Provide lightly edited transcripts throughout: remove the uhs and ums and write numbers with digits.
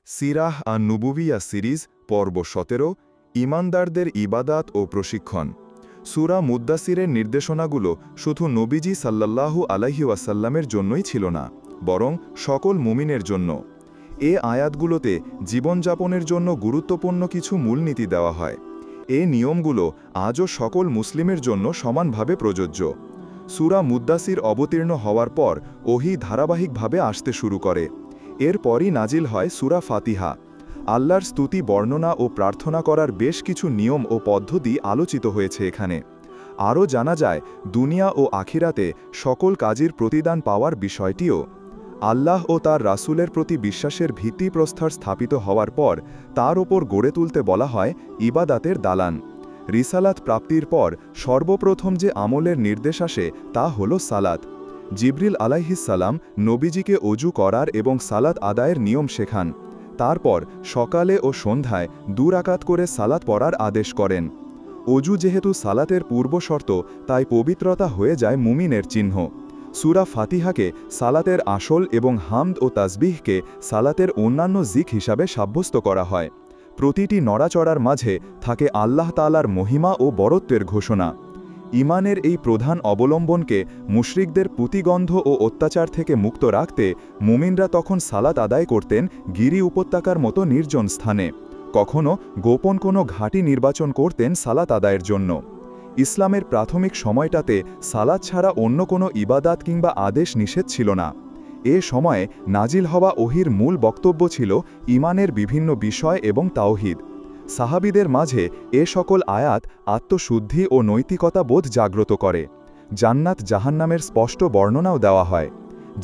সিরাহ আন-নুবুবিয়া series পর্ব ১৭ ঈমানদারদের ইবাদাত ও প্রশিক্ষণ। সূরা মুদ্দাসিরের নির্দেশনাগুলো শুধু নবীজি সাল্লাল্লাহু আলাইহি ওয়াসাল্লামের জন্যই ছিল না, বরং সকল মুমিনের জন্য। এ আয়াতগুলোতে জীবনযাপনের জন্য গুরুত্বপূর্ণ কিছু মূলনীতি দেওয়া হয়। এ নিয়মগুলো আজও সকল মুসলিমের জন্য সমানভাবে প্রযোজ্য। সূরা মুদ্দাসির অবতীর্ণ হওয়ার পর ওহী ধারাবাহিকভাবে আসতে শুরু করে। এরপরই নাজিল হয় সূরা ফাতিহা। আল্লাহর স্তুতি বর্ণনা ও প্রার্থনা করার বেশ কিছু নিয়ম ও পদ্ধতি আলোচিত হয়েছে এখানে। আরও জানা যায় দুনিয়া ও আখিরাতে সকল কাজের প্রতিদান পাওয়ার বিষয়টিও। আল্লাহ ও তার রাসূলের প্রতি বিশ্বাসের ভিত্তিপ্রস্তর স্থাপিত হওয়ার পর তার ওপর গড়ে তুলতে বলা হয় ইবাদাতের দালান। রিসালাত প্রাপ্তির পর সর্বপ্রথম যে আমলের নির্দেশ আসে তা হল সালাত। জিবরিল আলাইহিসসালাম নবীজিকে অজু করার এবং সালাত আদায়ের নিয়ম শেখান। তারপর সকালে ও সন্ধ্যায় ২ রাকাত করে সালাত পড়ার আদেশ করেন। অজু যেহেতু সালাতের পূর্বশর্ত, তাই পবিত্রতা হয়ে যায় মুমিনের চিহ্ন। সূরা ফাতিহাকে সালাতের আসল এবং হামদ ও তাসবিহকে সালাতের অন্যান্য জিক হিসাবে সাব্যস্ত করা হয়। প্রতিটি নড়াচড়ার মাঝে থাকে আল্লাহ তাআলার মহিমা ও বরত্বের ঘোষণা। ঈমানের এই প্রধান অবলম্বনকে মুশরিকদের পুতিগন্ধ ও অত্যাচার থেকে মুক্ত রাখতে মুমিনরা তখন সালাত আদায় করতেন গিরি উপত্যকার মতো নির্জন স্থানে। কখনো গোপন কোনো ঘাঁটি নির্বাচন করতেন সালাত আদায়ের জন্য। ইসলামের প্রাথমিক সময়টাতে সালাত ছাড়া অন্য কোনো ইবাদাত কিংবা আদেশ নিষেধ ছিল না। এ সময়ে নাজিল হওয়া ওহীর মূল বক্তব্য ছিল ঈমানের বিভিন্ন বিষয় এবং তাওহীদ। সাহাবীদের মাঝে এ সকল আয়াত আত্মশুদ্ধি ও নৈতিকতা বোধ জাগ্রত করে। জান্নাত জাহান্নামের স্পষ্ট বর্ণনাও দেওয়া হয়।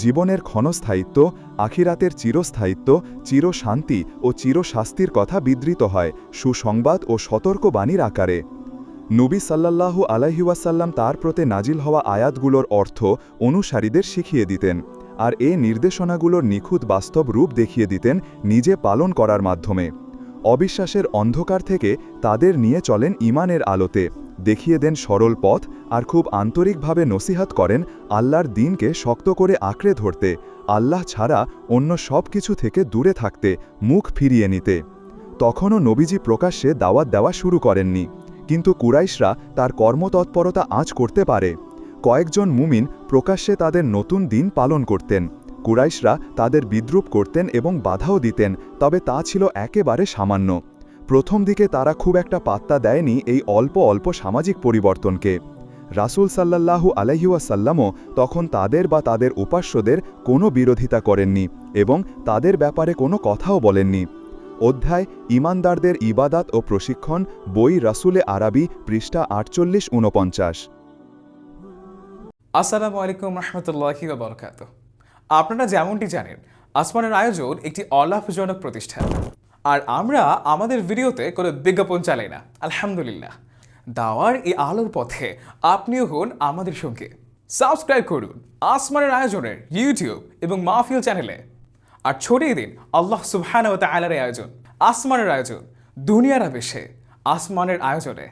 জীবনের ক্ষণস্থায়িত্ব, আখিরাতের চিরস্থায়িত্ব, চিরশান্তি ও চিরশাস্তির কথা বিধৃত হয় সুসংবাদ ও সতর্কবাণীর আকারে। নবী সাল্লাল্লাহু আলাইহি ওয়াসাল্লাম তার প্রতি নাজিল হওয়া আয়াতগুলোর অর্থ অনুসারীদের শিখিয়ে দিতেন, আর এ নির্দেশনাগুলোর নিখুঁত বাস্তব রূপ দেখিয়ে দিতেন নিজে পালন করার মাধ্যমে। অবিশ্বাসের অন্ধকার থেকে তাদের নিয়ে চলেন ঈমানের আলোতে, দেখিয়ে দেন সরল পথ, আর খুব আন্তরিকভাবে নসিহাত করেন আল্লাহর দ্বীনকে শক্ত করে আঁকড়ে ধরতে, আল্লাহ ছাড়া অন্য সব কিছু থেকে দূরে থাকতে, মুখ ফিরিয়ে নিতে। তখনও নবীজি প্রকাশ্যে দাওয়াত দেওয়া শুরু করেননি, কিন্তু কুরাইশরা তার কর্মতৎপরতা আঁচ করতে পারে। কয়েকজন মুমিন প্রকাশ্যে তাদের নতুন দিন পালন করতেন। কুরাইশরা তাদের বিদ্রূপ করতেন এবং বাধাও দিতেন, তবে তা ছিল একেবারে সামান্য। প্রথম দিকে তারা খুব একটা পাত্তা দেয়নি এই অল্প অল্প সামাজিক পরিবর্তনকে। রাসূল সাল্লাল্লাহু আলাইহি ওয়াসাল্লামও তখন তাদের বা তাদের উপাস্যদের কোনো বিরোধিতা করেননি এবং তাদের ব্যাপারে কোনো কথাও বলেননি। অধ্যায় ঈমানদারদের ইবাদাত ও প্রশিক্ষণ, বই রাসূলে আরবি, পৃষ্ঠা ৪৮-৪৯। আসসালামু আলাইকুম রহমতুল্লাহি ওয়া বারাকাতুহু। আপনারা যেমনটি জানেন, আসমানের আয়োজন একটি অলাভজনক প্রতিষ্ঠান, আর আমরা আমাদের ভিডিওতে কোনো বিজ্ঞাপন চালাই না। আলহামদুলিল্লাহ, দাওয়ার এই আলোর পথে আপনিও হন আমাদের সঙ্গে। সাবস্ক্রাইব করুন আসমানের আয়োজনের ইউটিউব এবং মাহফিল চ্যানেলে, আর ছড়িয়ে দিন আল্লাহ সুবহানাহু ওয়া তাআলার আয়োজন, আসমানের আয়োজন, দুনিয়ার আবেশে আসমানের আয়োজনে।